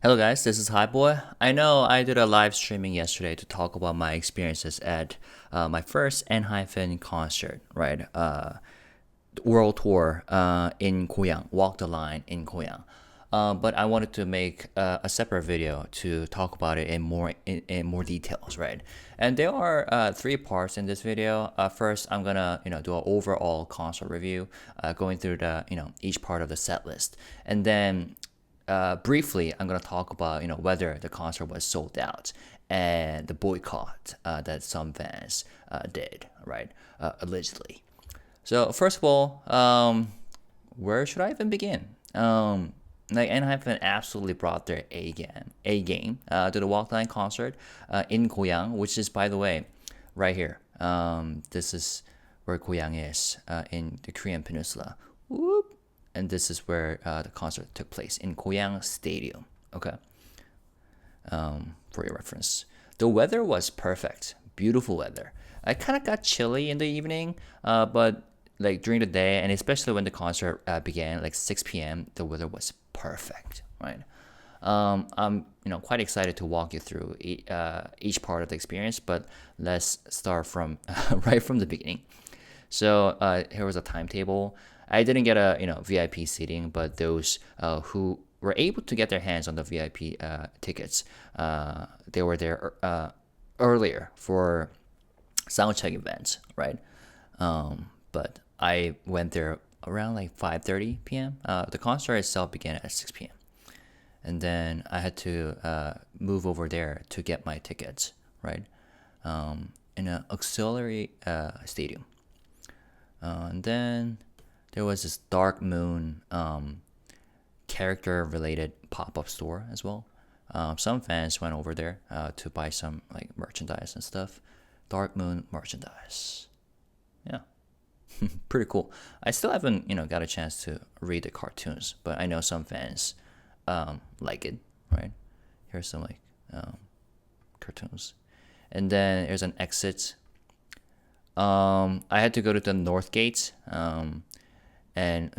Hello guys, this is HYBE. I know I did a live streaming yesterday to talk about my experiences at my first ENHYPEN concert, right? World tour in Goyang, Walk the Line in Goyang. But I wanted to make a separate video to talk about it in more details, right? And there are three parts in this video. First, I'm gonna do an overall concert review, going through the each part of the set list, and then briefly, I'm gonna talk about whether the concert was sold out and the boycott that some fans did, right? Allegedly. So first of all, where should I even begin? ENHYPEN absolutely brought their A game to the Walk the Line concert in Goyang, which is, by the way, right here. This is where Goyang is in the Korean Peninsula. Whoop. And this is where the concert took place in Goyang Stadium. Okay, for your reference, the weather was perfect, beautiful weather. I kind of got chilly in the evening, but like during the day, and especially when the concert began, like 6 p.m., the weather was perfect, right? I'm quite excited to walk you through each part of the experience, but let's start from right from the beginning. So here was a timetable. I didn't get a VIP seating, but those who were able to get their hands on the VIP tickets, they were there earlier for soundcheck events, right? But I went there around like 5:30 p.m. The concert itself began at 6 p.m. And then I had to move over there to get my tickets, right? In an auxiliary stadium. And then there was this Dark Moon character-related pop-up store as well. Some fans went over there to buy some like merchandise and stuff. Dark Moon merchandise. Yeah, pretty cool. I still haven't got a chance to read the cartoons, but I know some fans like it. Right? Here's some like cartoons, and then there's an exit. I had to go to the North Gate. And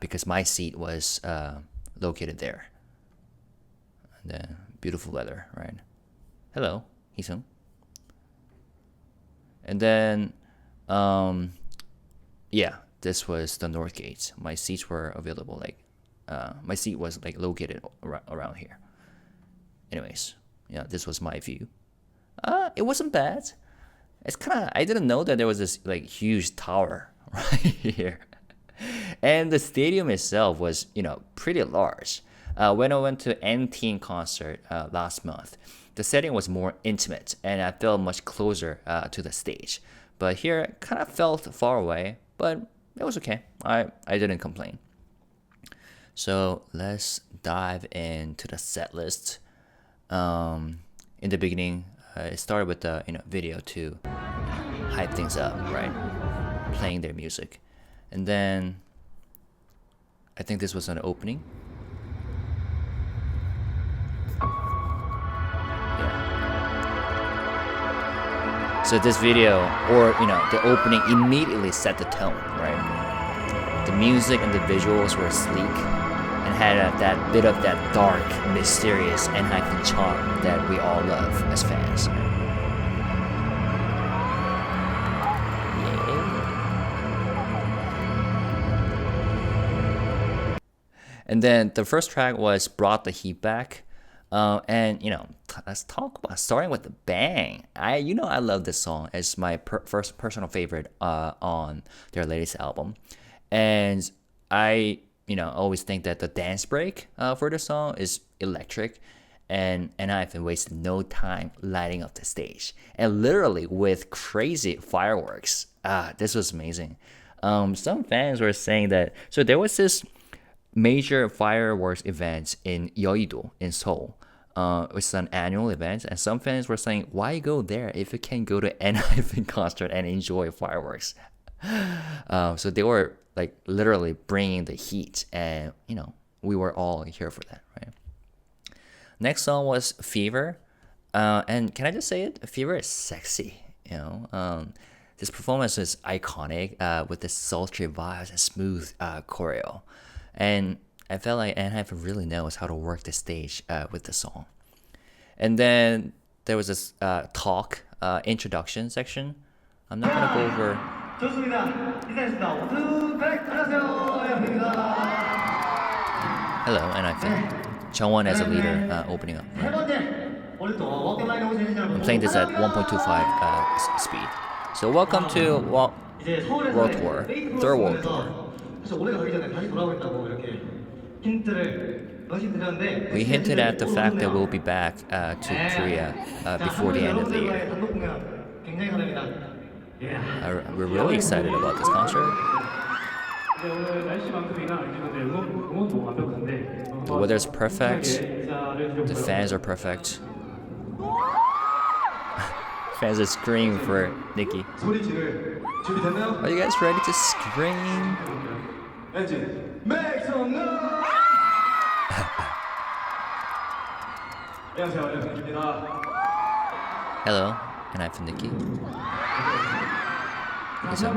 because my seat was located there. And then beautiful weather, right? Hello, Hisung. And then, this was the North Gate. My seats were available, my seat was like located around here. Anyways, this was my view. It wasn't bad. It's I didn't know that there was this like huge tower right here. And the stadium itself was, pretty large. When I went to N-Teen concert last month, the setting was more intimate, and I felt much closer to the stage. But here, it kind of felt far away, but it was okay. I didn't complain. So let's dive into the set list. In the beginning, it started with the video to hype things up, right? Playing their music. And then I think this was an opening. Yeah. So this video, or the opening, immediately set the tone, right? The music and the visuals were sleek and had that bit of that dark, mysterious ENHYPEN charm that we all love as fans. And then the first track was Brought the Heat Back. And let's talk about starting with the bang. I love this song. It's my first personal favorite on their latest album. And I always think that the dance break for the song is electric. And I've been wasting no time lighting up the stage. And literally with crazy fireworks. This was amazing. Some fans were saying that, so there was this major fireworks events in Yeouido in Seoul. It's an annual event, and some fans were saying, why go there if you can go to ENHYPEN concert and enjoy fireworks? So they were like literally bringing the heat, and we were all here for that, right? Next song was Fever, and can I just say it? Fever is sexy, This performance is iconic with the sultry vibes and smooth choreo. And I felt like ENHYPEN really knows how to work the stage with the song. And then there was this talk introduction section. I'm not gonna go over. 좋습니다. 인사했습니다. 월드백 안녕하세요. Hello, ENHYPEN. Chungwon as a leader opening up. 세 번째 월드투어 워크라인 오신 여러분. I'm playing this at 1.25 speed. So welcome to World Tour, third World Tour. 사실 올해가 가기 전에 다시 돌아오겠다고 이렇게 힌트를 드렸는데 We hinted at the fact that we'll be back to Korea before the end of the year. 단독 공연 굉장히 설렙니다. We're really excited about this concert. The weather's perfect. The fans are perfect. Fans are screaming for Nikki. 소리치를 준비됐나요? Are you guys ready to scream? 엔진 make some noise. 안녕하세요, 연승입니다. Hello, and I'm from Nikki. Make some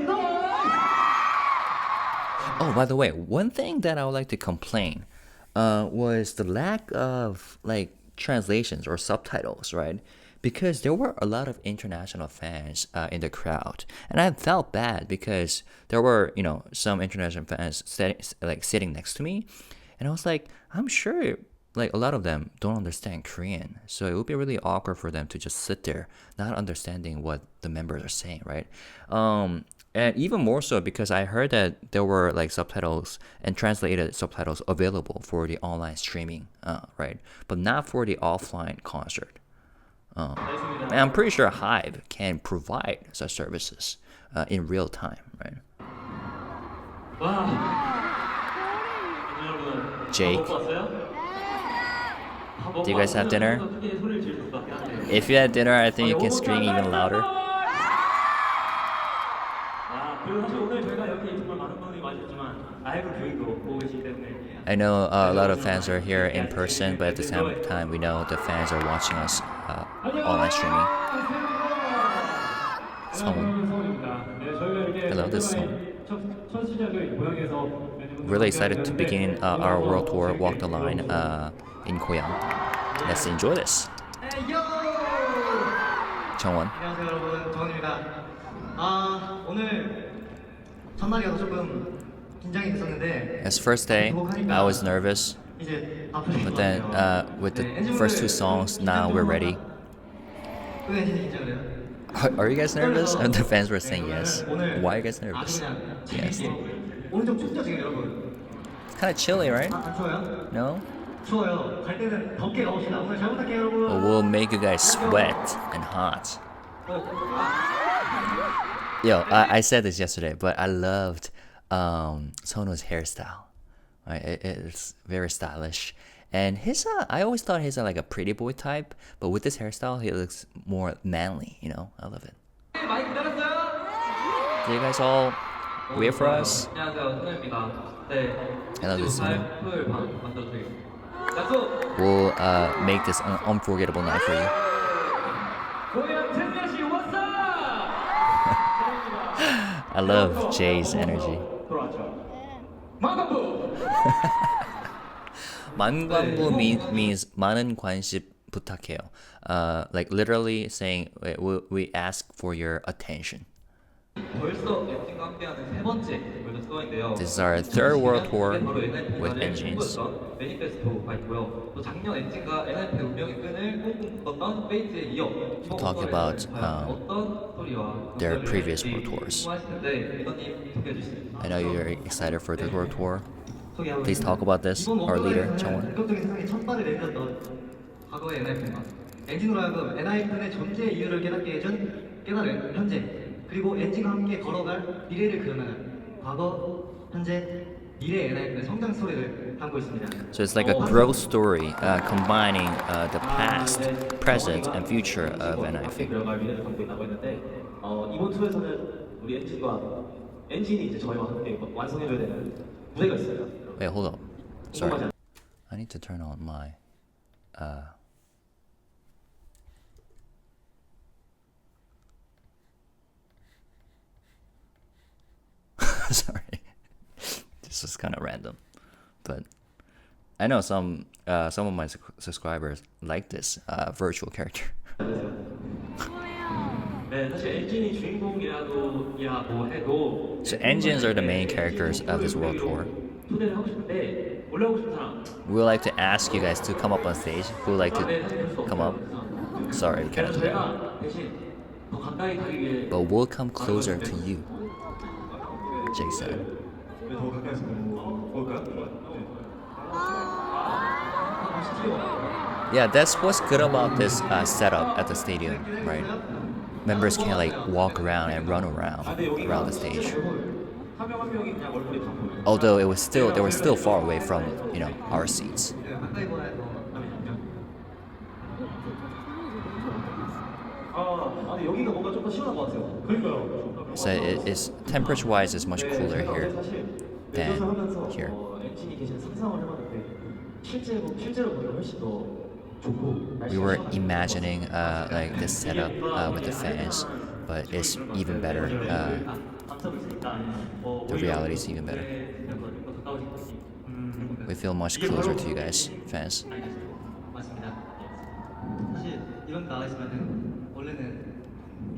noise. Oh, by the way, one thing that I would like to complain was the lack of like translations or subtitles, right? Because there were a lot of international fans in the crowd, and I felt bad because there were, some international fans sitting next to me, and I was like, I'm sure like a lot of them don't understand Korean, so it would be really awkward for them to just sit there not understanding what the members are saying, right? And even more so because I heard that there were like subtitles and translated subtitles available for the online streaming, right? But not for the offline concert. And I'm pretty sure HYBE can provide such services in real time, right? Jake, do you guys have dinner? If you had dinner, I think you can scream even louder. I know a lot of fans are here in person, but at the same time, we know the fans are watching us online streaming. Hello, this is Song. Really excited to begin our world tour, Walk the Line, in Goyang. Let's enjoy this. 정원. 안녕하세요, 여러분. 정원입니다. 오늘 첫날이어서 조금 긴장이 됐었는데. As first day, I was nervous, but then with the first two songs, now we're ready. Are you guys nervous? And the fans were saying yes. Why are you guys nervous? Yes. 오늘 좀 춥죠 지금 여러분? It's kind of chilly, right? 안 추워요? No? 추워요. 갈 때는 덥게 가봅시다. 오늘 잘 부탁해요, 여러분. Well, we'll make you guys sweat and hot. Yo, I said this yesterday, but I loved Sono's hairstyle. Right? It's very stylish. And his, I always thought he's like a pretty boy type, but with this hairstyle, he looks more manly, I love it. Do you guys all wait for us? I love this song. We'll make this an unforgettable night for you. I love Jay's energy. 만관부 means 많은 관심 부탁해요. Like literally saying we ask for your attention. This is our third world tour with engines. We'll talk about their previous world tours. I know you're excited for this world tour. Please talk about this. Our leader, 정원. 본격적인 세상에 첫 발을 내딛었던 과거의 엔하이픈과 엔진으로 하여금 엔하이픈의 존재 이유를 깨달은 현재 그리고 엔진과 함께 걸어갈 미래를 그려나가는 과거, 현재, 미래 엔하이픈의 성장 스토리를 담고 있습니다. So it's like a growth story combining the past, present, and future of ENHYPEN. 들어갈 미래를 담고 있다고 했는데 이번 투어에서는 우리 엔진이 이제 저희와 함께 완성해줘야 되는 무대가 있어요. Wait, hold up. Sorry. I need to turn on my sorry. This is kind of random, but I know some of my subscribers like this virtual character. 네, 사실 엔진이 주인공이라고 해도 So engines are the main characters of this world tour. 초대를 하고 싶은데 올라오고 싶은 사람. We would like to ask you guys to come up on stage. Who would like to come up? Sorry, we cannot do that. 저희가 대신 더 가까이 가기 위해 But we'll come closer to you. Jake said. 더 가까이서 볼까요? Yeah, that's what's good about this setup at the stadium, right? Members can like walk around and run around the stage. 한 명이 그냥 얼굴이 다 보여요. Although they were still far away from our seats. 가까이 보아야 더 아니 여기가 뭔가 좀 더 시원한 것 같아요. 그러니까요. So it's temperature-wise, it's much cooler here than here. 엔진이 계신 상상을 해봤는데 실제로 보면 훨씬 더 좋고. We were imagining like this setup with the fans, but it's even better. The reality is even better. We feel much closer to you guys, fans. 맞습니다. 사실 이런 데 나와 있으면은 원래는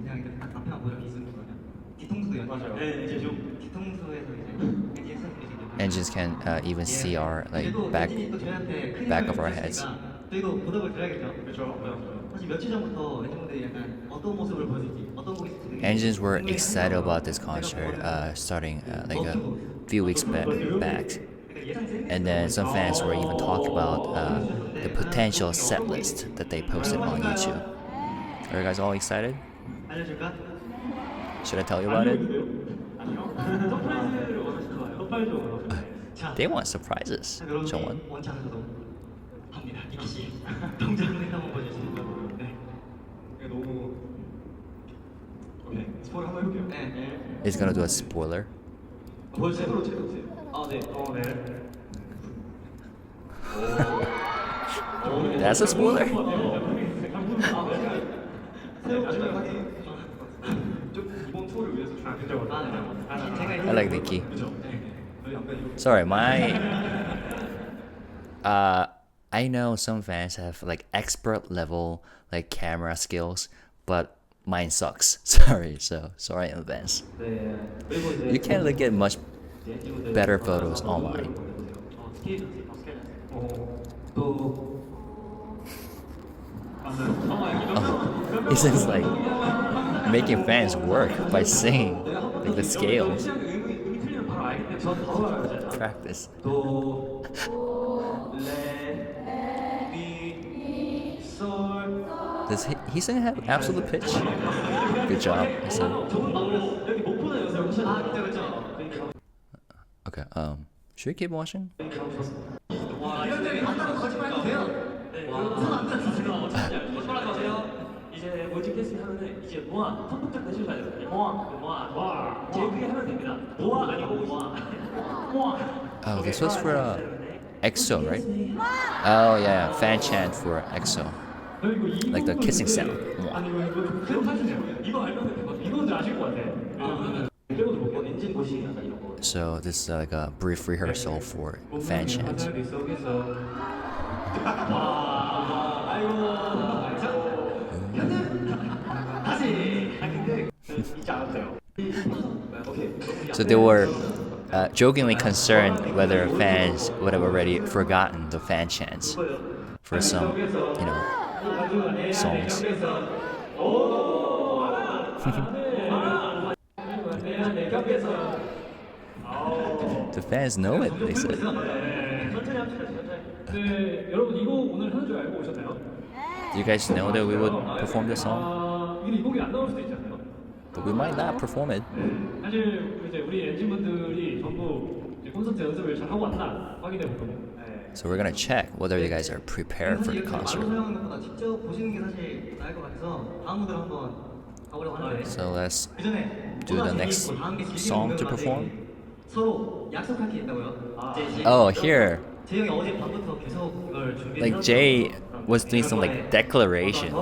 그냥 이렇게 딱 앞에만 보면 있는 거거든요. 뒤통수도 연결하고. 네, 이제 좀 뒤통수에서 이제 엔진 선생님이 Engines can even see our like back of our heads. 저희도 보답을 드려야겠죠. 그렇죠. 사실 며칠 전부터 엔진분들이 약간 어떤 모습을 보여줄지, 어떤 곡이 있을지. Engines were excited about this concert starting like a few weeks back. And then some fans were even talking about the potential set list that they posted on YouTube. Are you guys all excited? 알려줄까? Should I tell you about it? They want surprises. 정원. 원창에서도 합니다. 이키 씨 동작을 한번 보여주시죠. 네. 이게 너무 오케이 스포를 한번 해볼게요. 네. It's gonna do a spoiler. 보여주세요. 아 네. 네. That's a spoiler. 좀 이번 투어를 위해서 준비했다고 I like Nikki. Sorry, I know some fans have like expert level like camera skills, but mine sucks. Sorry in advance. 네. 그리고 이제 You can't like, get much better photos online. 또 It's just like making fans work by singing like the scales. 음이 틀리면 바로 알겠는데 전 바로 알아요. Practice. 도, 레, 미, 솔. Does he sing have absolute pitch? Good job. He said. 여기 못 보는 연습을 하셔야 돼요. 그렇죠. Okay. Should we keep watching? 이런 적이 한다고 거짓말 돼요. 거짓말하지 마세요. 이제 월드 캐스팅 하면은 이제 모아 선풍적 대시를 해야 돼요. 모아. 제일 크게 하면 됩니다. 모아 아니고 모아. Oh, this was for EXO, right? Oh yeah, fan chant for EXO. Like the kissing sound. 이거 알면 되거든. 이건 아실 것 같아. 그리고 뭐 엔진 보시 약간 이런 거. So this is like a brief rehearsal for fan chants. So they were jokingly concerned whether fans would have already forgotten the fan chants for some, songs. The fans know it, they said. 네, 여러분 이 곡 오늘 하는 줄 알고 오셨나요? Do you guys know that we would perform this song? 이 곡이 안 나올 수도 있잖아요. But we might not perform it. 사실 이제 우리 엔진분들이 전부 이제 콘서트 연습을 잘 하고 왔나 확인해 볼 겁니다. So we're gonna check whether you guys are prepared for the 말로 concert. 설명하는 것보다 직접 보시는 게 사실 나을 것 같아서 다음 무대로 한번 가보려고 하는데 So let's 그 전에 do the next song to perform. 서로 약속할 게 있다고요. Oh, here, 재영이 어제 밤부터 계속 이걸 준비해서 like Jay was doing some like declaration,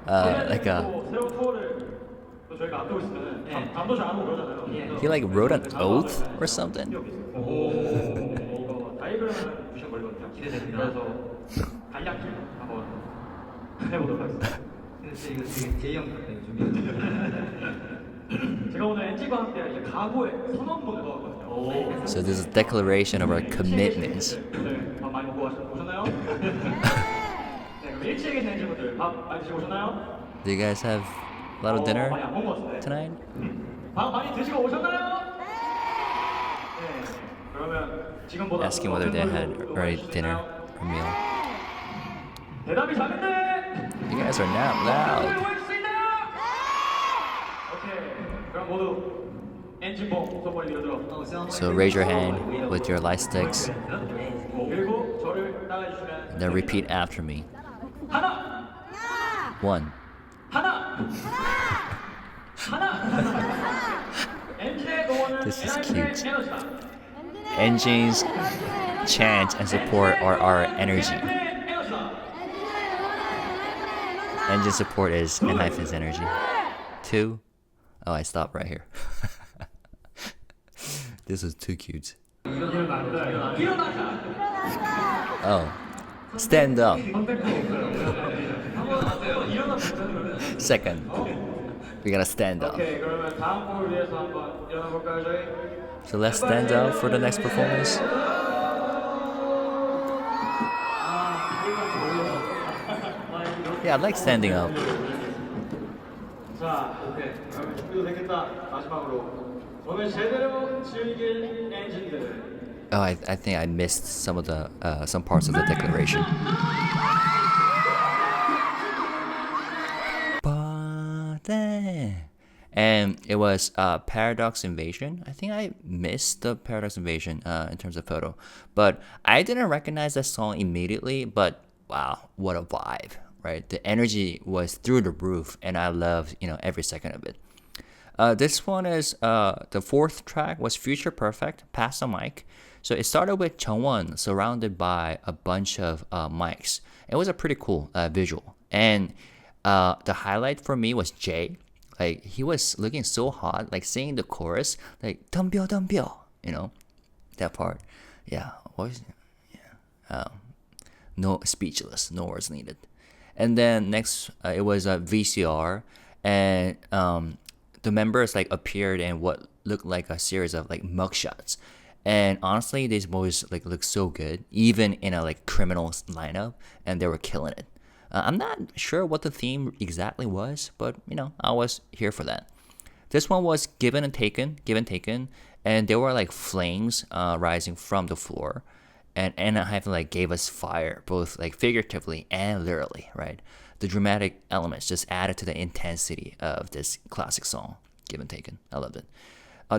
like 새로운 투어를 또 저희가 앞두고 있으면 네. 잠도 잘 안 오고 그러잖아요. he like wrote an oath or something. 이거 다이브라는 미션 걸리거든요. 기대됩니다. 그래서 간략히 한번 해보도록 하겠습니다. 근데 이거 되게 제이형 같다 이거 준비. 제가 오늘 엔진과 함께 이제 각오의 선언문을 넣었거든요. So this is a declaration of our commitments. 네, 밥 많이 먹고 오셨나요? 네, 그럼 1층에 계신 엔진분들 밥 많이 드시고 오셨나요? Do you guys have a lot of dinner 많이 안 먹은 것 같은데. tonight? 밥 많이 드시고 오셨나요? 네. 그러면 지금보다 Asking whether they had already dinner or meal. 대답이 작은데. You guys are not loud. 보여줄 수 있나요? 오케이. 그럼 모두 엔진봉 손머리 밀어들어. So raise your hand with your light sticks 그리고 저를 따라해주시면. and then repeat after me. 하나, 1. 하나, 하나. 엔진의 동원은 This is 엔하이픈의 cute. 에너지다. Engines, chant, and support are our energy. 엔하이픈의 에너지다. Engine support is ENHYPEN's energy. 2. Oh, I stopped right here. This was too cute. 일어나자. Oh, stand up. Second, we gotta stand up. 오케이, 그러면 다음 곡을 위해서 한번 일어나 볼까요, 저희? So let's stand up for the next performance. Yeah, I like standing up. 자, 오케이. 그러면 준비도 됐겠다. 마지막으로 오늘 제대로 즐길 엔진들. Oh, I think I missed some parts of the declaration. And it was Paradox Invasion. I think I missed the Paradox Invasion in terms of photo, but I didn't recognize that song immediately. But wow, what a vibe, right? The energy was through the roof, and I loved every second of it. This one is the fourth track was Future Perfect, Pass the Mic. So it started with Chungwon surrounded by a bunch of mics. It was a pretty cool visual, and the highlight for me was Jay. Like he was looking so hot, like singing the chorus, like 덤벼 덤벼, that part. Yeah, no speechless, no words needed. And then next, it was a VCR, and the members like appeared in what looked like a series of like mugshots. And honestly, these boys like look so good, even in a like criminals lineup, and they were killing it. I'm not sure what the theme exactly was, but I was here for that. This one was give and taken, and there were like flames rising from the floor, and ENHYPEN like gave us fire, both like figuratively and literally, right? The dramatic elements just added to the intensity of this classic song, Give and Taken. I loved it.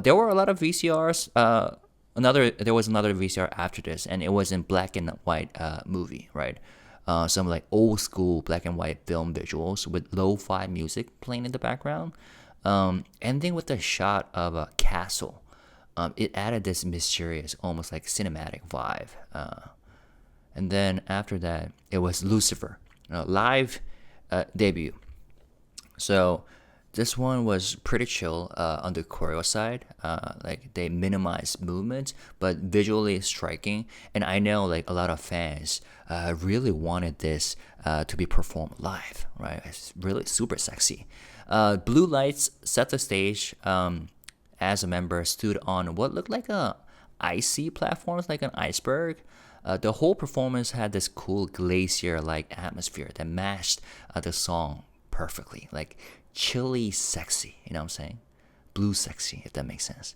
There were a lot of VCRs. There was another VCR after this, and it was in black and white movie, right? Some like old school black and white film visuals with lo-fi music playing in the background. Ending with a shot of a castle. It added this mysterious, almost like cinematic vibe. And then after that, it was Lucifer, live debut. So this one was pretty chill on the choreo side. Like they minimized movement, but visually striking. And I know like a lot of fans really wanted this to be performed live, right? It's really super sexy. Blue lights set the stage as a member stood on what looked like a icy platforms, like an iceberg. The whole performance had this cool glacier-like atmosphere that matched the song perfectly. Like chilly sexy, you know what I'm saying? Blue sexy, if that makes sense.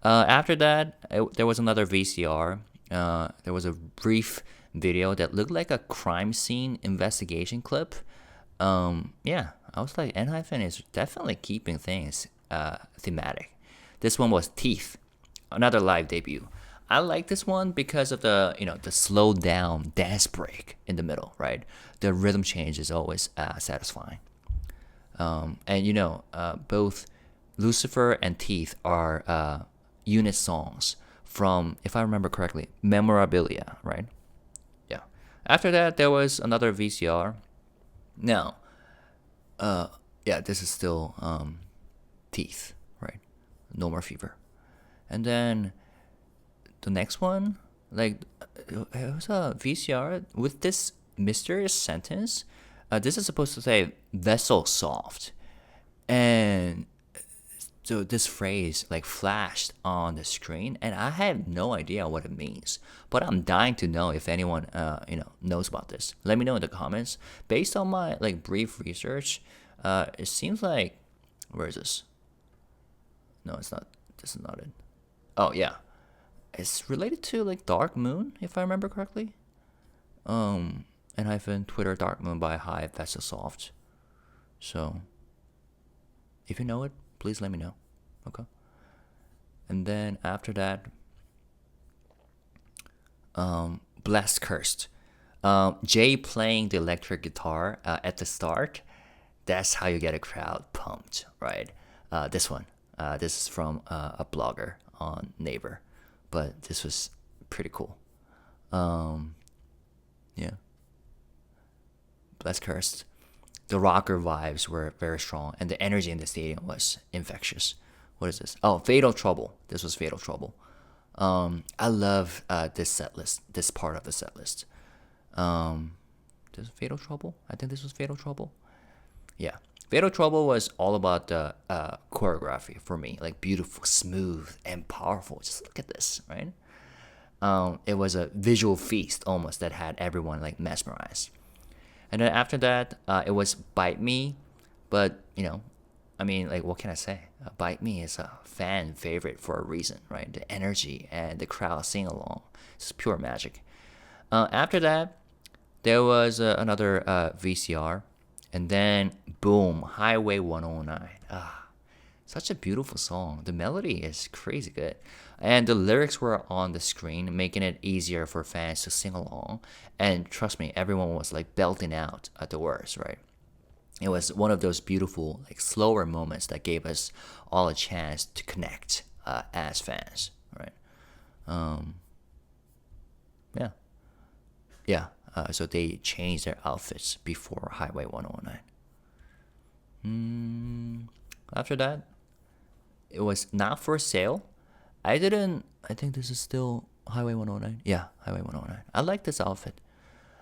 After that, there was another VCR. There was a brief video that looked like a crime scene investigation clip. Yeah, I was like, ENHYPEN is definitely keeping things thematic. This one was Teeth, another live debut. I like this one because of the the slow down dance break in the middle, right? The rhythm change is always satisfying. And both Lucifer and Teeth are unit songs from, if I remember correctly, Memorabilia, right? Yeah. After that, there was another VCR. Now, yeah, this is still Teeth, right? No More Fever. And then the next one, like it was a VCR with this mysterious sentence. This is supposed to say vessel soft, and so this phrase like flashed on the screen, and I have no idea what it means. But I'm dying to know if anyone knows about this. Let me know in the comments. Based on my like brief research, it seems like, where is this? No, it's not. This is not it. Oh yeah, it's related to like Dark Moon, if I remember correctly. ENHYPEN Twitter Dark Moon by Hive Vessel Soft. So if you know it, please let me know. Okay. And then after that, Blessed Cursed. Jay playing the electric guitar at the start. That's how you get a crowd pumped, right? This one. This is from a blogger on Naver, but this was pretty cool. Yeah. Blessed Cursed. The rocker vibes were very strong, and the energy in the stadium was infectious. What is this? Oh, Fatal Trouble. This was Fatal Trouble. I love this set list, this part of the set list. This is Fatal Trouble? I think this was Fatal Trouble. Yeah. Fatal Trouble was all about the choreography for me. Like beautiful, smooth, and powerful. Just look at this, right? It was a visual feast almost that had everyone like mesmerized. And then after that, it was Bite Me. But, I mean, like, what can I say? Bite Me is a fan favorite for a reason, right? The energy and the crowd sing along. It's pure magic. After that, there was another VCR. And then, boom, Highway 109. Such a beautiful song. The melody is crazy good. And the lyrics were on the screen, making it easier for fans to sing along. And trust me, everyone was like belting out at the words, right? It was one of those beautiful, like slower moments that gave us all a chance to connect as fans, right? Yeah. So they changed their outfits before Highway 109. After that, it was Not For Sale. I think this is still Highway 109. Yeah, Highway 109. I like this outfit.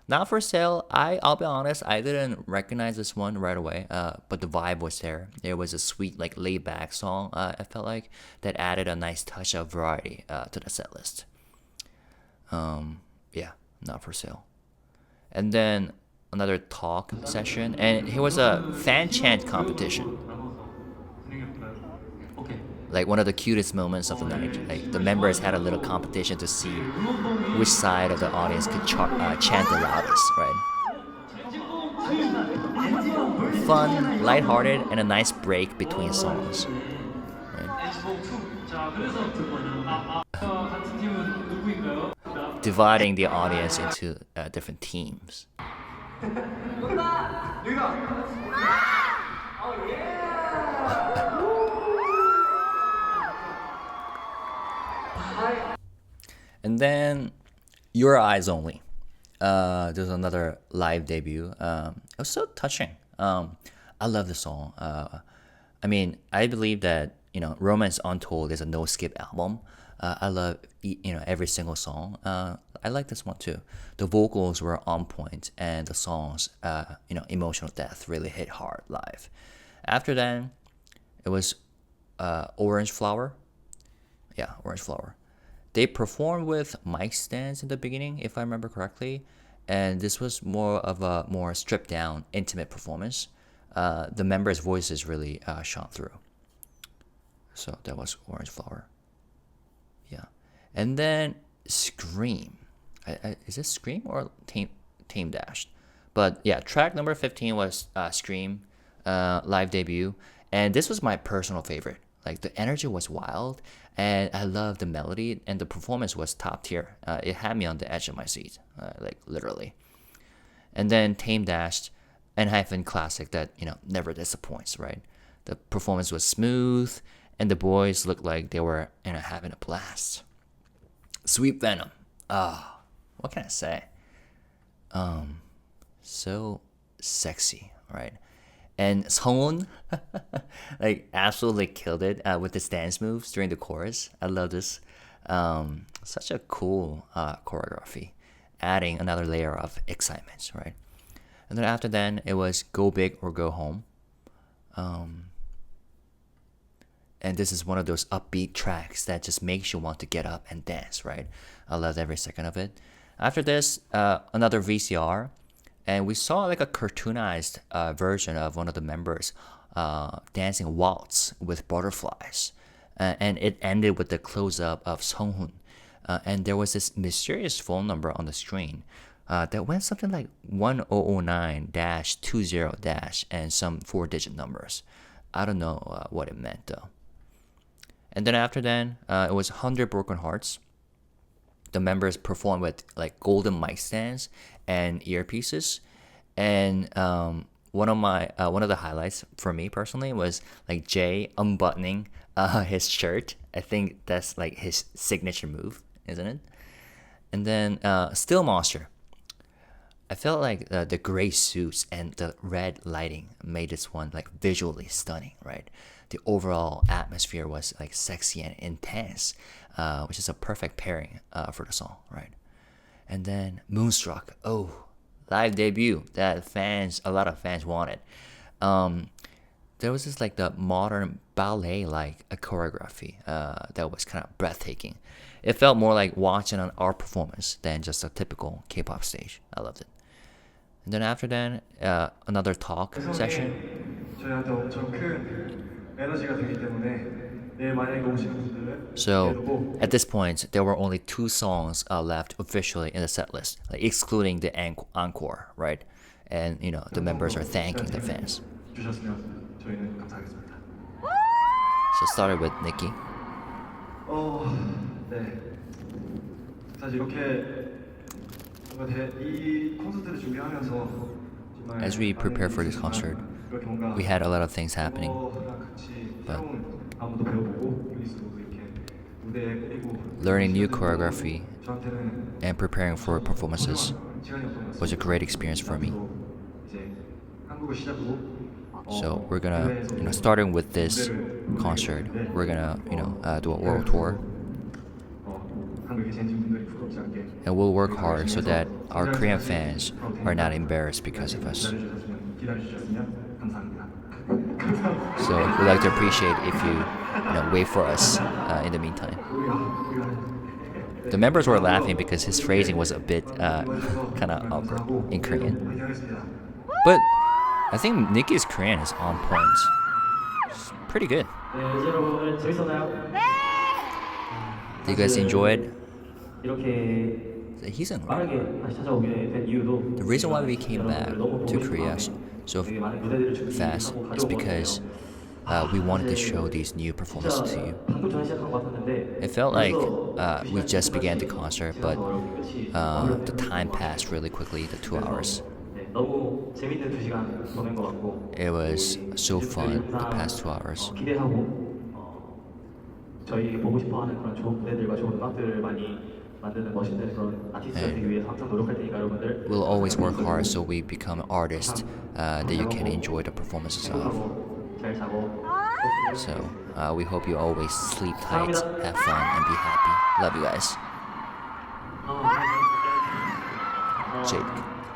Not For Sale, I'll be honest, I didn't recognize this one right away, but the vibe was there. It was a sweet, like, laid-back song, I felt like, that added a nice touch of variety to the set list. Yeah, Not For Sale. And then another talk session, and here was a fan chant competition. Like one of the cutest moments of the night. Like the members had a little competition to see which side of the audience could chant the loudest, right? Fun, lighthearted, and a nice break between songs. Right? Dividing the audience into different teams. And then Your Eyes Only. There's another live debut. It was so touching. I love the song. I mean, I believe that Romance Untold is a no skip album. I love every single song. I like this one too. The vocals were on point, and the songs, Emotional Death really hit hard live. After that, it was Orange Flower. Yeah, Orange Flower. They performed with mic stands in the beginning, if I remember correctly, and this was more of a more stripped down, intimate performance. The members' voices really shone through. So that was Orange Flower. Yeah, and then Scream. Is it Scream or Tame Dashed? But yeah, track number 15 was Scream, live debut, and this was my personal favorite. Like the energy was wild, and I loved the melody, and the performance was top tier. It had me on the edge of my seat, like literally. And then Tame Dashed, ENHYPEN classic that never disappoints, right? The performance was smooth, and the boys looked like they were having a blast. Sweet Venom, what can I say? So sexy, right? And Seon, like absolutely killed it with his dance moves during the chorus. I love this. Such a cool choreography, adding another layer of excitement, right? And then after that, it was Go Big or Go Home. And this is one of those upbeat tracks that just makes you want to get up and dance, right? I loved every second of it. After this, another VCR, and we saw like a cartoonized version of one of the members dancing waltz with butterflies. And it ended with the close-up of Sunghoon. And there was this mysterious phone number on the screen that went something like 1009-20- and some 4-digit numbers. I don't know what it meant though. And then after that, it was 100 Broken Hearts. The members performed with like golden mic stands and earpieces. And one of the highlights for me personally was like Jay unbuttoning his shirt. I think that's like his signature move, isn't it? And then Still Monster. I felt like the gray suits and the red lighting made this one like visually stunning, right? The overall atmosphere was like sexy and intense, which is a perfect pairing for the song, right? And then Moonstruck, live debut that a lot of fans wanted. There was this like the modern ballet-like a choreography that was kind of breathtaking. It felt more like watching an art performance than just a typical K-pop stage. I loved it. And then after that, another talk section. 저희한테 엄청 큰 에너지가 되기 때문에 내일 만약에 오시는 분들은 So at this point, there were only 2 songs left officially in the set list, like excluding the Encore, right? And you know the members are thanking the fans. 주셨으면 저희는 감사하겠습니다. So it started with Nikki. 네. 사실 이렇게 뭔가 이 콘서트를 준비하면서 정말 As we prepare for this concert, we had a lot of things happening. But learning new choreography and preparing for performances was a great experience for me. So we're gonna, starting with this concert, we're gonna, do a world tour. And we'll work hard so that our Korean fans are not embarrassed because of us. So we'd like to appreciate if you, wait for us in the meantime. The members were laughing because his phrasing was a bit kind of awkward in Korean. But I think Nikki's Korean is on point. It's pretty good. Did you guys enjoy it? He's in. The reason why we came back to Korea so fast is because we wanted to show these new performances to you. It felt like we just began the concert, but the time passed really quickly, the 2 hours. It was so fun the past 2 hours. 저희에게 보고 싶어하는 그런 좋은 무대들과 좋은 음악들을 많이 만드는 멋있는 그런 아티스트가 되기 위해서 항상 노력할 테니까 여러분들. We'll always work hard so we become artists that you can enjoy the performances of. 잘 자고. So we hope you always sleep tight, have fun, and be happy. Love you guys. Jake,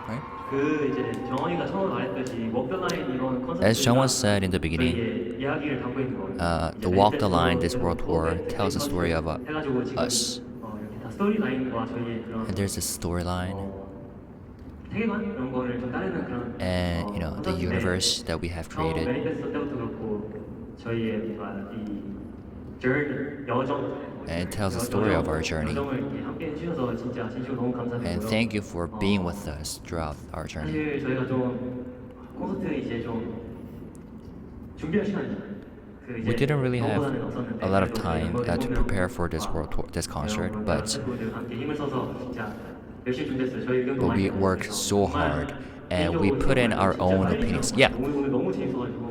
right? 그 이제 정원이가 처음 말했듯이 Walk the Line 이런 컨셉. As Jungwon said in the beginning, 이야기를 담고 있는 거예요. the Walk the Line, this world tour, tells the story of us. 이렇게 다 스토리라인과 저희의 그런. And there's a storyline 세계관 이런 거를 좀 따르는 그런. and the universe that we have created. 매니페스토 때부터 그렇고 저희의 이 journey 여정. And it tells the story of our journey. 여정을 함께 해주셔서 진짜 진심으로 너무 감사드리고요. And thank you for being with us throughout our journey. 사실 저희가 좀 콘서트 이제 좀 준비할 시간이 We didn't really have a lot of time to prepare for this world tour, this concert, but we worked so hard and we put in our own opinions. Yeah.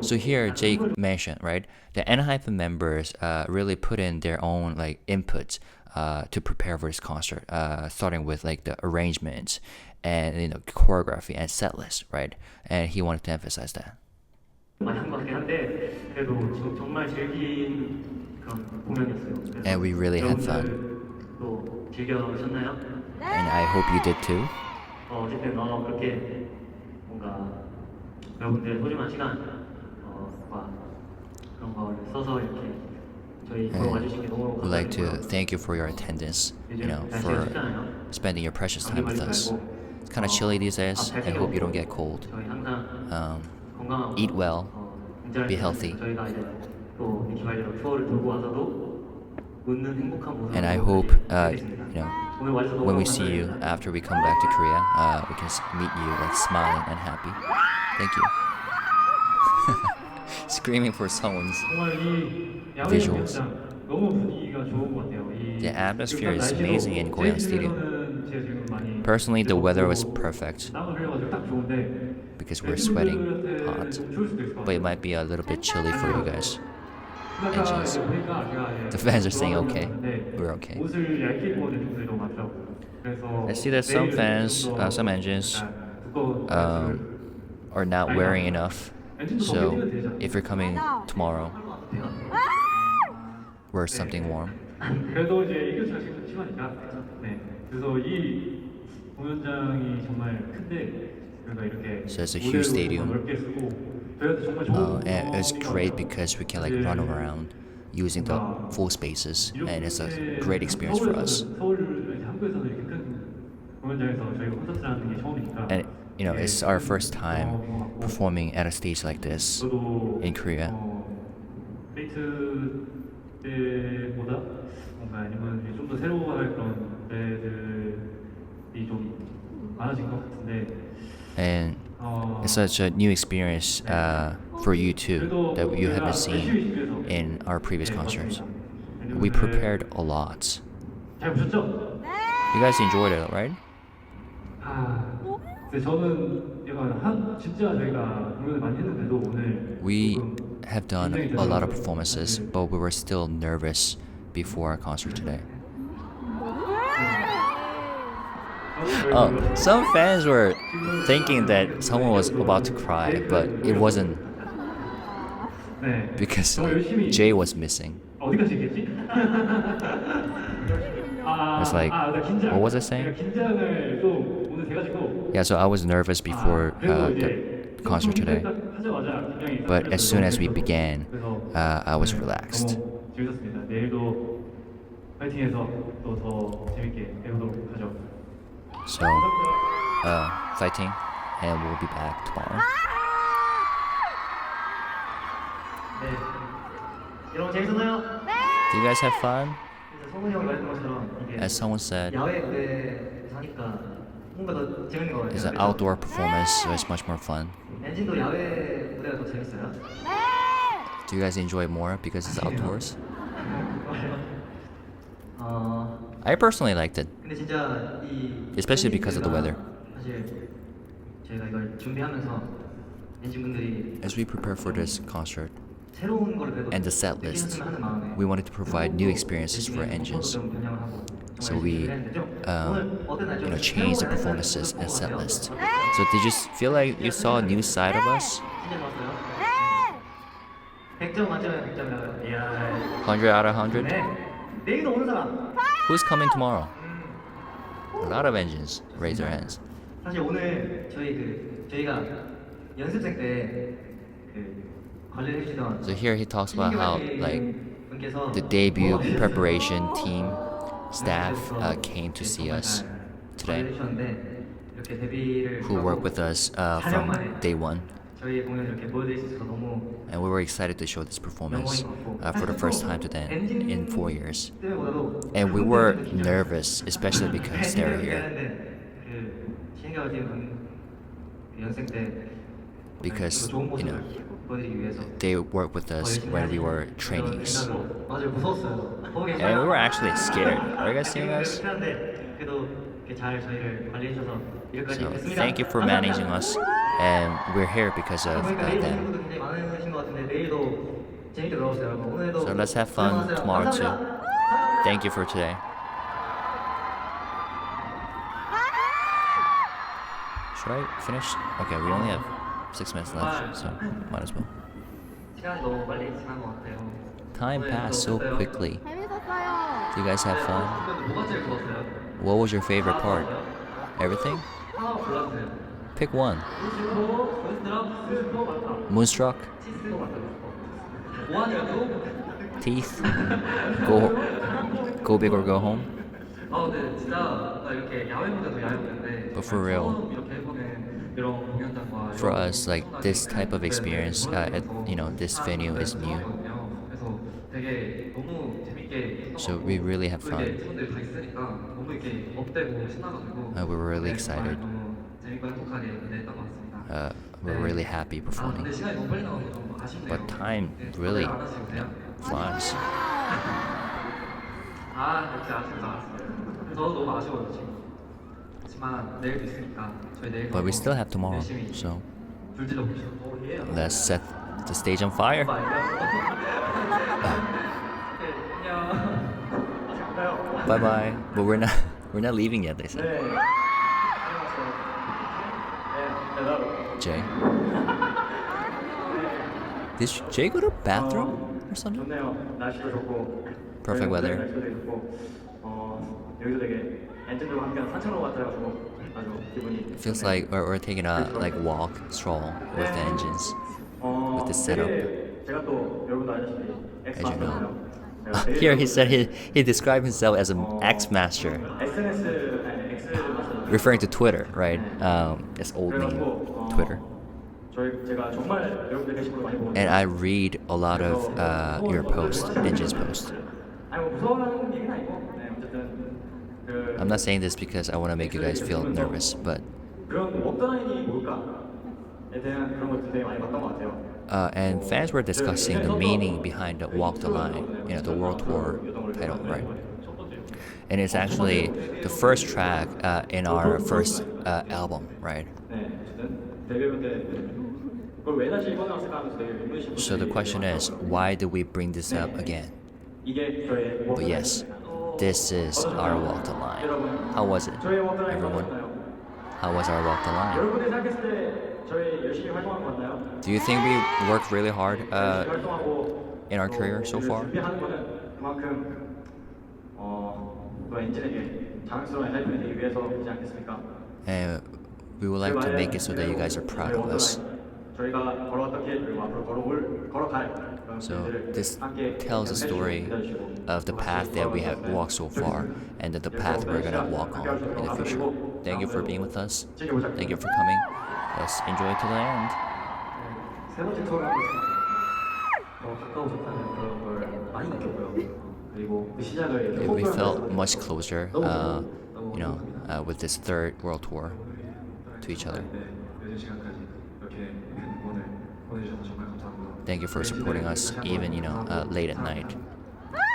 So here Jake mentioned, right? The ENHYPEN members really put in their own input to prepare for this concert, starting with the arrangements and choreography and set list, right? And he wanted to emphasize that. And we really had fun. 또 즐겨셨나요? And I hope you did too. 어쨌든 그렇게 뭔가 여러분들의 소중한 시간 과 그런 걸 써서 이렇게 저희 보러 와주신 게 너무 We'd like to 감사드리고요. thank you for your attendance, 요즘 날씨가 for 춥잖아요. spending your precious time with 감기 us. 걸리지 말고 It's kind of chilly these days. I hope you don't get cold. 저희 항상 건강하고 Eat well, 운전할 be 때 healthy. 저희가 이제 또 HYBE로 투어를 돌고 와서도 웃는 행복한 모습을 And I hope, 보여드리겠습니다. 오늘 와주셔서 너무 when we see you 감사드립니다. after we come back to Korea, we can meet you like smiling and happy. Thank you. Screaming for someone's. 정말 이 야외 Visuals. 공연장 너무 분위기가 좋은 것 같아요. The atmosphere is amazing in Goyang Stadium. 제가 지금 많이 Personally, the weather was perfect 땀을 흘려가지고 딱 좋은데 because we're sweating hot, 좀 추울 수도 있을 것 but it 같아요. might be a little bit chilly for you guys. 아까 engines. 이제 보니까 제가 The fans are saying okay. 좋아하는 We're okay. 옷을 얇게 입고 오는 분들이 너무 많더라고요. 그래서 I see that some 내일은 fans, 좀 더 some engines, 두꺼운 are not wearing enough. So if you're coming tomorrow, wear something warm. 그래도 이제 일교차가 지금 심하니까 네 그래서 이 공연장이 정말 큰데 그래서 이렇게 So it's a huge stadium. 넓게 쓰고 저희한테 정말 좋은 And it's great because we can like run around using the full spaces, and it's a great experience for us. 서울 한국에서는 이렇게 큰 공연장에서 저희가 콘서트를 하는 게 처음이니까 And it's our first time performing at a stage like this 저도 in Korea. 페이트 때보다 뭔가 아니면 좀 더 새로워할 그런 무대들이 좀 많아진 것 같은데 And it's such a new experience for you too that you haven't seen in our previous concerts. We prepared a lot. 잘 보셨죠? You guys enjoyed it, right? 근데 저는 약간 진짜 저희가 공연을 많이 했는데도 오늘 We 조금 have done a lot of performances, but we were still nervous before our concert today. Oh, some fans were thinking that someone was about to cry, but it wasn't 네. because 정말 열심히 Jay was missing. 어디까지 얘기했지? It's like, 나 긴장. what was I saying? 내가 긴장을 또 오늘 돼가지고 Yeah, so I was nervous before 그래도 the 이제 concert today, 딱 하자마자 긴장이 싹 but as soon as we 풀렸어요. began, 그래서 I was 네, relaxed. 너무 재밌었습니다. 내일도 파이팅해서 또 더 재밌게 해보도록 하죠. So, fighting, and we'll be back tomorrow. 네. 여러분 재밌었나요? Do you guys have fun? 그래서 성훈이 형이 말했던 것처럼 이게 As someone said, 야외 무대에서 하니까 뭔가 더 재밌는 것 같아요. it's an 그래서 outdoor performance, so it's much more fun. 엔진도 야외 무대가 더 재밌어요. Do you guys enjoy it more because it's outdoors? I personally liked it, 근데 진짜 이 especially because of the weather. 사실 저희가 이걸 준비하면서 엔진 분들이 As we prepare for this concert 새로운 걸 그래도 and the set list, 느끼셨으면 하는 마음에 we wanted to provide new experiences for engines. 좀 변형을 하고 So we, changed the performances and set list. So did you feel like you saw a new side of us? 진짜 좋았어요. 100점 만점에 100점이라고요. 이야. 100 out of 100? 네. 내일도 오는 사람. Who's coming tomorrow? A lot of engines raise their hands. 사실 오늘 저희가 연습생 때 관리를 해주시던 So here he talks about how like 분께서 the debut preparation team staff came to see us today, 해주셨는데 이렇게 데뷔를 who worked with us from day one. 저희 공연 이렇게 보여드릴 수 있어서 너무 And we were excited to show this performance for the first time to them in 4 years. 때문보다도 And we were nervous, especially because they were here. 그 시행각을 뛰는 그 연생 때 Because, 좋은 you know, 모습을 보여드리기 위해서 They worked with us when we were trainees. 맞아요, 무서웠어요. 보고 계시나요? And we were actually scared. Are you guys seeing us? 그렇긴 한데 그래도 이렇게 잘 저희를 관리해 주셔서 이렇게까지 So 됐습니다. thank you for managing us, and we're here because of 보니까 내일 오는 them. 분도 굉장히 많으신 것 같은데 내일도 재밌게 놀아보세요, 여러분. 오늘도 So let's have fun 고생하세요. tomorrow too. 감사합니다. Thank you for today. Should I finish? Okay, we only have 6 minutes left, so might as well. 시간이 너무 빨리 지난 것 같아요. Time passed so quickly. 재밌었어요. Do you guys have fun? 뭐가 제일 좋았어요? What was your favorite part? Everything? 하나 골랐어요. Pick one. 몬스트럭, Moonstruck? 보안이라도. Teeth? Go big or go home? 근데 진짜 이렇게 야외 무대도 야외 무대인데 But for real, 처음 이렇게 해보는 이런 공연장과 for us, like this type of experience at this venue is new. 그래서 되게 너무 재밌게 So we really have fun. 친구들이 다 있으니까 너무 이렇게 업되고 신나가지고 We were really excited. 너무 재밌고 행복하게 무대했던 것 같습니다. We're really happy 근데 performing. 시간이 너무 빨리 나가서 좀 아쉽네요. But time really flies. 이렇게 아쉽다 알았어요. 저도 너무 아쉬워요 지금. 하지만 내일도 있으니까 저희 내일 But we still have tomorrow, so 불질러 봅시다. let's set the stage on fire. Bye bye. But we're not leaving yet. They said. Jay. Did Jay go to the bathroom or something? 좋네요. 날씨도 좋고. Perfect weather. 날씨도 좋고. 여기도 되게 엔진들과 함께한 산책로 같아가지고 아주 기분이. Feels like we're taking a walk stroll with the engines. with this setup. 제가 또 여러분도 알다시피 As you know. Here he said he described himself as an X master, referring to Twitter, right? His old name, Twitter. And I read a lot of your posts, Ninja's posts. I'm not saying this because I want to make you guys feel nervous, but and fans were discussing the meaning behind the Walk the Line, the World Tour title, right? And it's actually the first track in our first album, right? So the question is, why do we bring this up again? But yes, this is our Walk the Line. How was it, everyone? How was our Walk the Line? Do you think we worked really hard in our career so far? And we would like to make it so that you guys are proud of us. So this tells a story of the path that we have walked so far and the path we're gonna walk on in the future. Thank you for being with us. Thank you for coming. Let's enjoy it to the end. 세 번째 투어를 하고 있습니다. 더 가까워졌다는 그런 걸 많이 느꼈고요. 그리고 그 시작을 We felt much closer, with this third world tour to each other. 늦은 시간까지 이렇게 응원을 보내주셔서 정말 감사합니다. Thank you for supporting us, even late at night.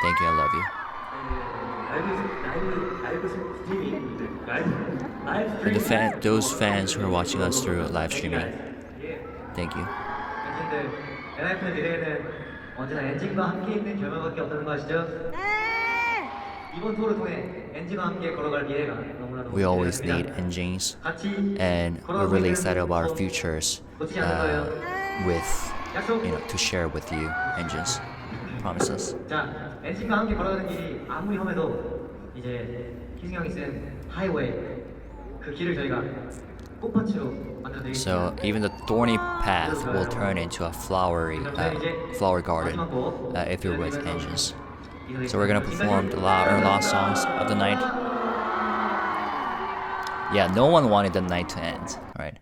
Thank you, I love you. And those fans who are watching us through live streaming, thank you. 엔진들, 엔하이픈 미래에는 언제나 엔진과 함께 있는 결과밖에 없다는 거 아시죠? 네! 이번 투어를 통해 엔진과 함께 걸어갈 미래가 너무나도 We always need engines, and we're really excited about our futures with, to share with you engines. Promises. 자, 엔진과 함께 걸어가는 길이 아무리 험해도 이제 희승 형이 쓴 하이웨이 그 길을 저희가 꽃밭으로 만들어드리겠습니다. So even the thorny path will turn into a flower garden if you're with engines. So we're gonna perform our last songs of the night. Yeah, no one wanted the night to end, right?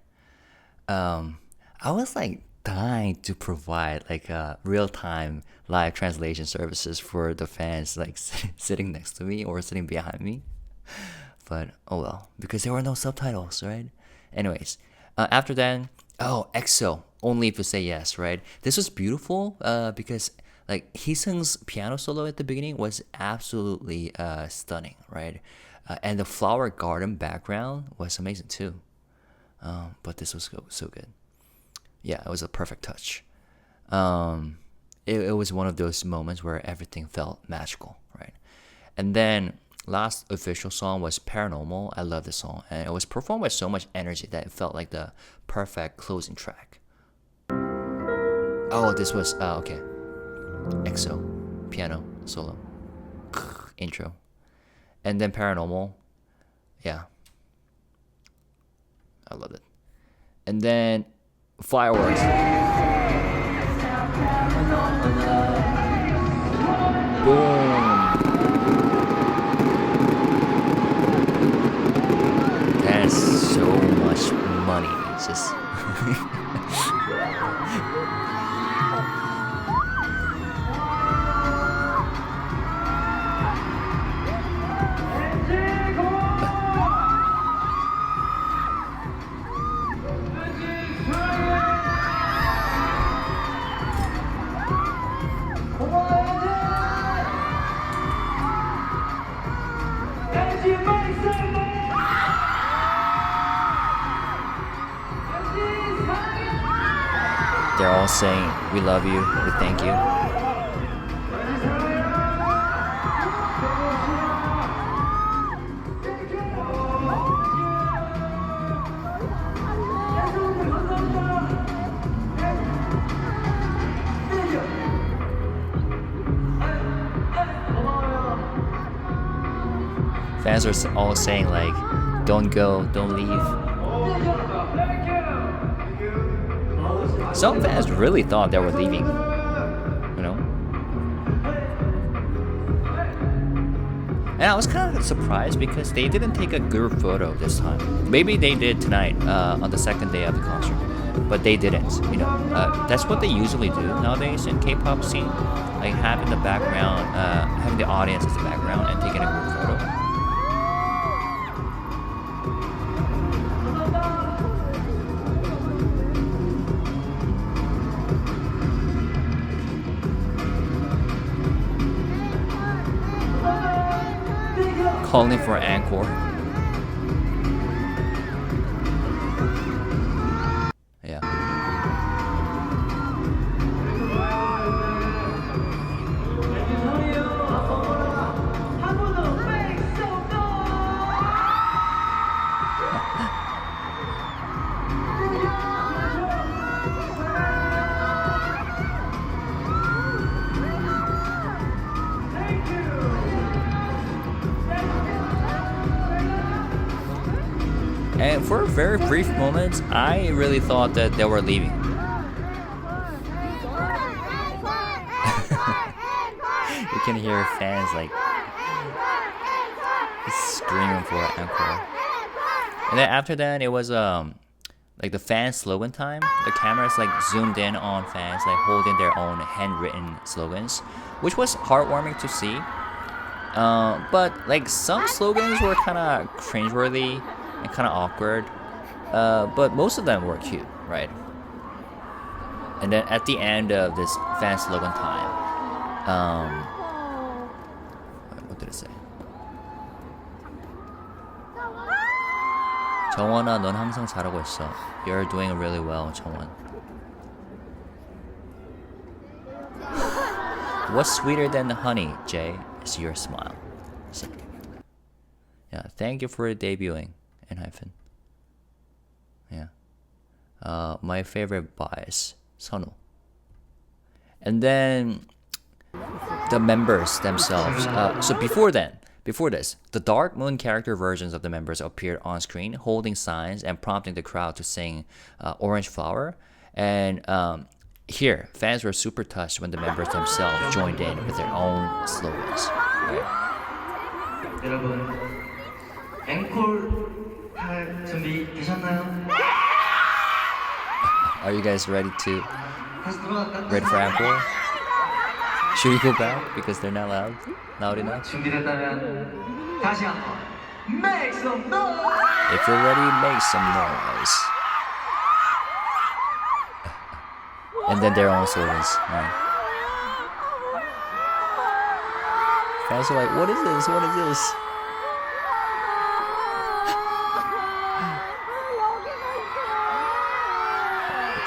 I was like dying to provide like real-time live translation services for the fans like sitting next to me or sitting behind me. But oh well, because there were no subtitles, right? Anyways, after then, EXO, Only If You Say Yes, right? This was beautiful because like Heesung's piano solo at the beginning was absolutely stunning, right? And the flower garden background was amazing too. But this was so good. Yeah, it was a perfect touch. It was one of those moments where everything felt magical, right? And then last official song was Paranormal. I love this song, and it was performed with so much energy that it felt like the perfect closing track. Oh, this was okay. EXO piano solo. intro. And then Paranormal. Yeah. I love it. And then Fireworks. Boom. That's so much money. It's just they're all saying, we love you, we thank you. Fans are all saying like, don't go, don't leave. Some fans really thought they were leaving, you know? And I was kind of surprised because they didn't take a group photo this time. Maybe they did tonight on the second day of the concert, but they didn't, you know? That's what they usually do nowadays in K-pop scene, like having the background, having the audience as the background and taking a group photo. Calling for Encore. Yeah. And for a very brief moment, I really thought that they were leaving. You can hear fans like screaming for Encore. And then after that, it was like the fan slogan time. The cameras like zoomed in on fans like holding their own handwritten slogans, which was heartwarming to see. But like some slogans were kind of cringeworthy and kind of awkward, but most of them were cute, right? And then at the end of this fan slogan time, what did it say? 정원아, 넌 항상 잘하고 있어. You're doing really well, 정원. What's sweeter than the honey, Jay, is your smile. So, yeah, thank you for debuting, 엔하이픈. Yeah. My favorite bias, 선우. And then the members themselves. So before this, the Dark Moon character versions of the members appeared on screen, holding signs and prompting the crowd to sing Orange Flower. And here, fans were super touched when the members themselves joined in with their own slogans. Right? 여러분, 앵콜 할 준비 되셨나요? Are you guys ready 다시 돌아갈까? for Encore? Should we go back because they're not loud enough? 준비됐다면 다시 한번 make some noise! If you're ready, make some noise. And then their own slogans. Right. Fans are like, what is this? What is this?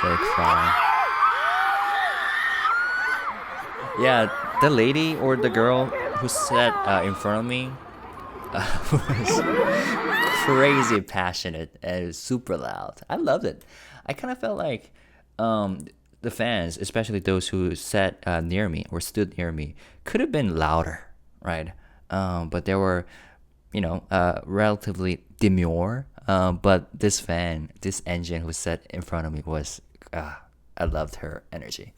They're crying. Yeah, the lady or the girl who sat in front of me was crazy passionate and super loud. I loved it. I kind of felt like the fans, especially those who sat near me or stood near me, could have been louder, right? but they were, relatively demure. But this engine who sat in front of me was, I loved her energy.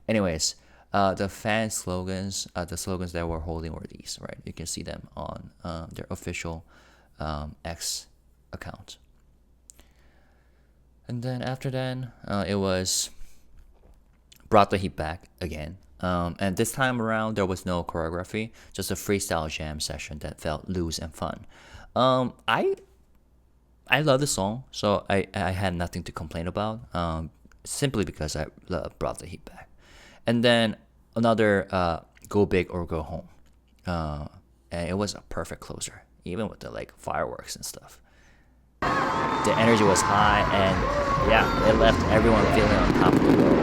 Anyways, the fan slogans, the slogans that we're holding were these, right? You can see them on their official X account. And then after that, it was Brought the Heat Back again. And this time around, there was no choreography, just a freestyle jam session that felt loose and fun. I love the song, so I had nothing to complain about, simply because I love Brought the Heat Back. And then another Go Big or Go Home. And it was a perfect closer, even with the fireworks and stuff. The energy was high, and yeah, it left everyone feeling on top of the world.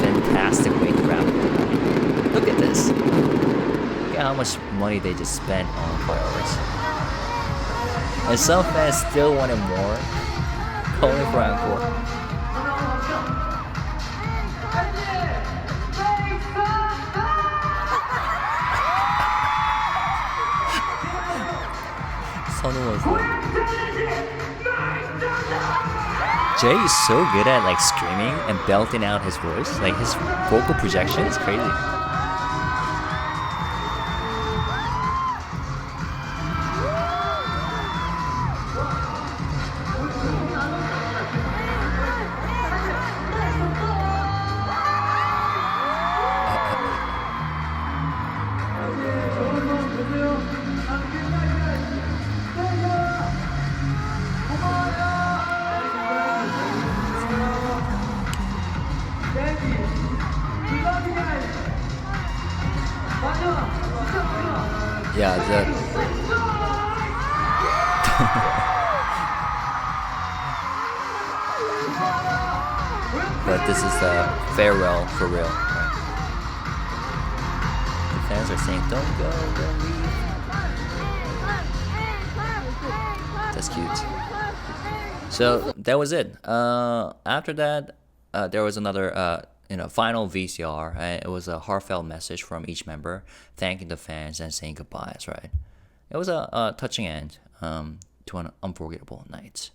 Fantastic way to wrap up. Look at this. Look at how much money they just spent on fireworks. And some fans still wanted more, calling for Encore. Was Jay is so good at screaming and belting out his voice. His vocal projection is crazy. Yeah, but this is the farewell for real. Right? The fans are saying, "Don't go, don't leave." That's cute. So that was it. After that, there was another final VCR, and it was a heartfelt message from each member, thanking the fans and saying goodbyes, right? It was a touching end to an unforgettable night.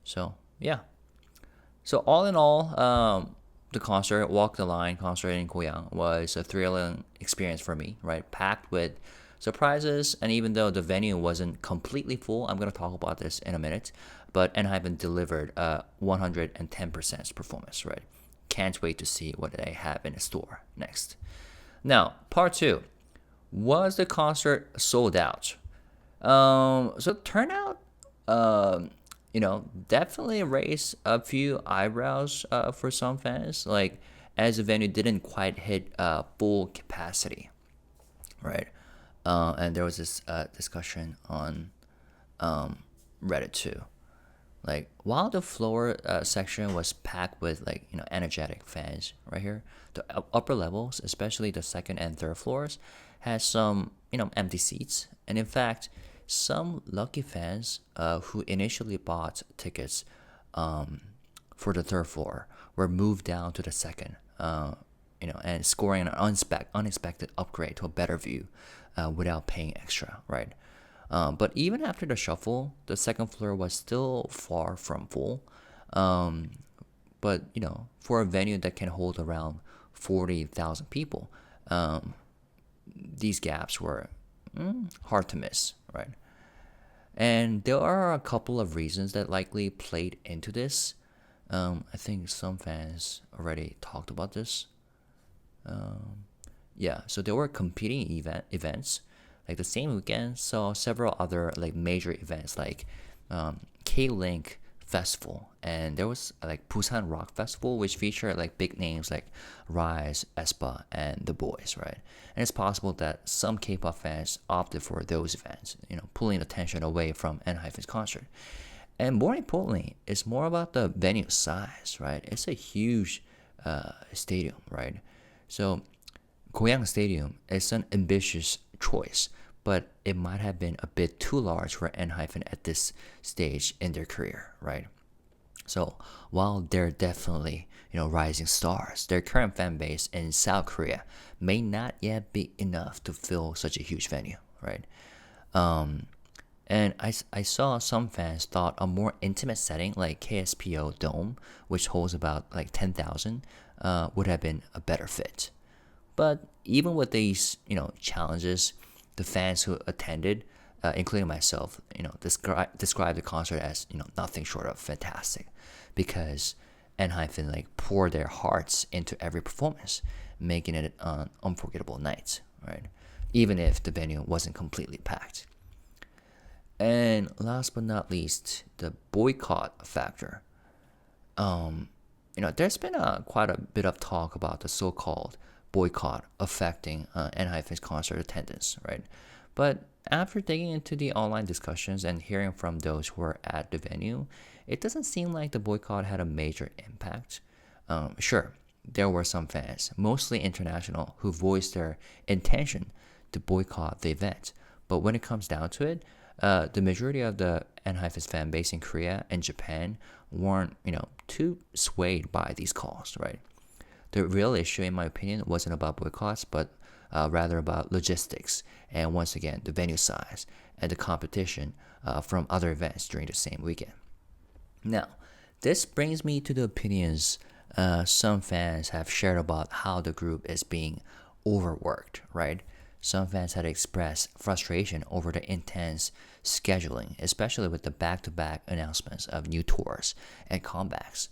So, yeah. So, all in all, the concert, Walk the Line concert in Goyang, was a thrilling experience for me, right? Packed with surprises, and even though the venue wasn't completely full, I'm going to talk about this in a minute, but ENHYPEN delivered 110% performance, right? Can't wait to see what they have in store next. Now, part 2. Was the concert sold out? So Turnout, definitely raised a few eyebrows for some fans, as the venue didn't quite hit full capacity, right? And there was this discussion on Reddit too. While the floor section was packed with energetic fans right here, the upper levels, especially the second and third floors, had some empty seats. And in fact, some lucky fans who initially bought tickets for the third floor were moved down to the second, and scoring an unexpected upgrade to a better view without paying extra, right? But even after the shuffle, the second floor was still far from full. But for a venue that can hold around 40,000 people, these gaps were hard to miss, right? And there are a couple of reasons that likely played into this. I think some fans already talked about this. So there were competing events. The same weekend saw several other major events K-Link Festival, and there was Busan Rock Festival, which featured big names like Rise, aespa, and The Boys, right? And it's possible that some K-pop fans opted for those events, pulling attention away from ENHYPEN's concert. And more importantly, it's more about the venue size, right? It's a huge stadium, right? So Goyang Stadium is an ambitious choice, but it might have been a bit too large for ENHYPEN at this stage in their career, right? So while they're definitely, rising stars, their current fan base in South Korea may not yet be enough to fill such a huge venue, right? And I saw some fans thought a more intimate setting like KSPO Dome, which holds about like 10,000, would have been a better fit. But even with these, challenges, the fans who attended, including myself, described the concert as, nothing short of fantastic, because ENHYPEN poured their hearts into every performance, making it an unforgettable night, right? Even if the venue wasn't completely packed. And last but not least, the boycott factor. There's been quite a bit of talk about the so-called boycott affecting ENHYPEN's concert attendance, right? But after digging into the online discussions and hearing from those who were at the venue, it doesn't seem like the boycott had a major impact. Sure, there were some fans, mostly international, who voiced their intention to boycott the event. But when it comes down to it, the majority of the ENHYPEN's fan base in Korea and Japan weren't, too swayed by these calls, right? The real issue, in my opinion, wasn't about boycotts, but rather about logistics, and once again, the venue size and the competition from other events during the same weekend. Now, this brings me to the opinions some fans have shared about how the group is being overworked, right? Some fans had expressed frustration over the intense scheduling, especially with the back-to-back announcements of new tours and comebacks.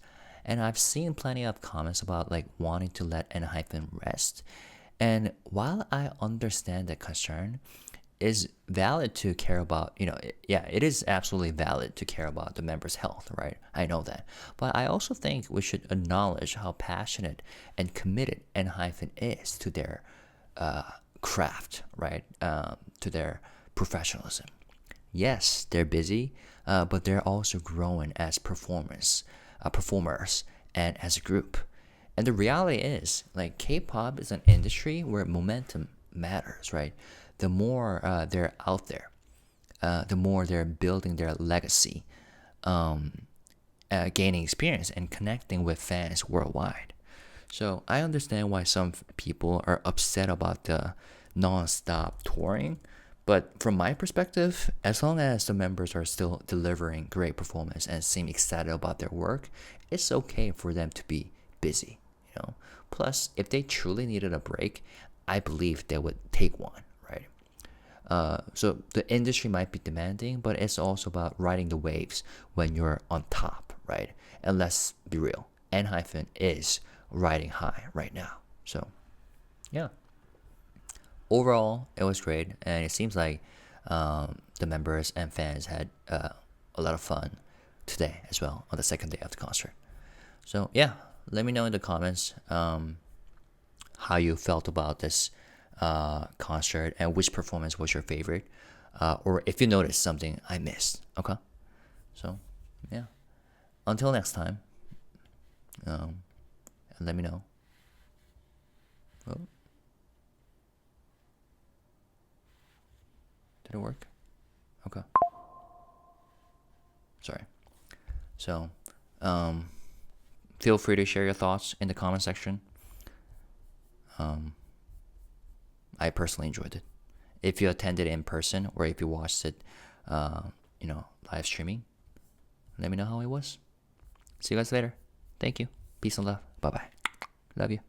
And I've seen plenty of comments about wanting to let ENHYPEN rest. And while I understand the concern, it's valid to care about, it is absolutely valid to care about the members' health, right? I know that. But I also think we should acknowledge how passionate and committed ENHYPEN is to their craft, right? To their professionalism. Yes, they're busy, but they're also growing as performers and as a group. And the reality is, K-pop is an industry where momentum matters, right? The more they're out there, the more they're building their legacy, gaining experience, and connecting with fans worldwide. So I understand why some people are upset about the non-stop touring, but from my perspective, as long as the members are still delivering great performance and seem excited about their work, it's okay for them to be busy. Plus, if they truly needed a break, I believe they would take one, right? So the industry might be demanding, but it's also about riding the waves when you're on top, right? And let's be real, ENHYPEN is riding high right now. So, yeah. Overall, it was great, and it seems like the members and fans had a lot of fun today as well on the second day of the concert. So yeah, let me know in the comments how you felt about this concert and which performance was your favorite, or if you noticed something I missed. Okay, so yeah, until next time, and let me know. Oh. Did it work? Okay. Sorry. So, feel free to share your thoughts in the comment section. I personally enjoyed it. If you attended in person or if you watched it, live streaming, let me know how it was. See you guys later. Thank you. Peace and love. Bye bye. Love you.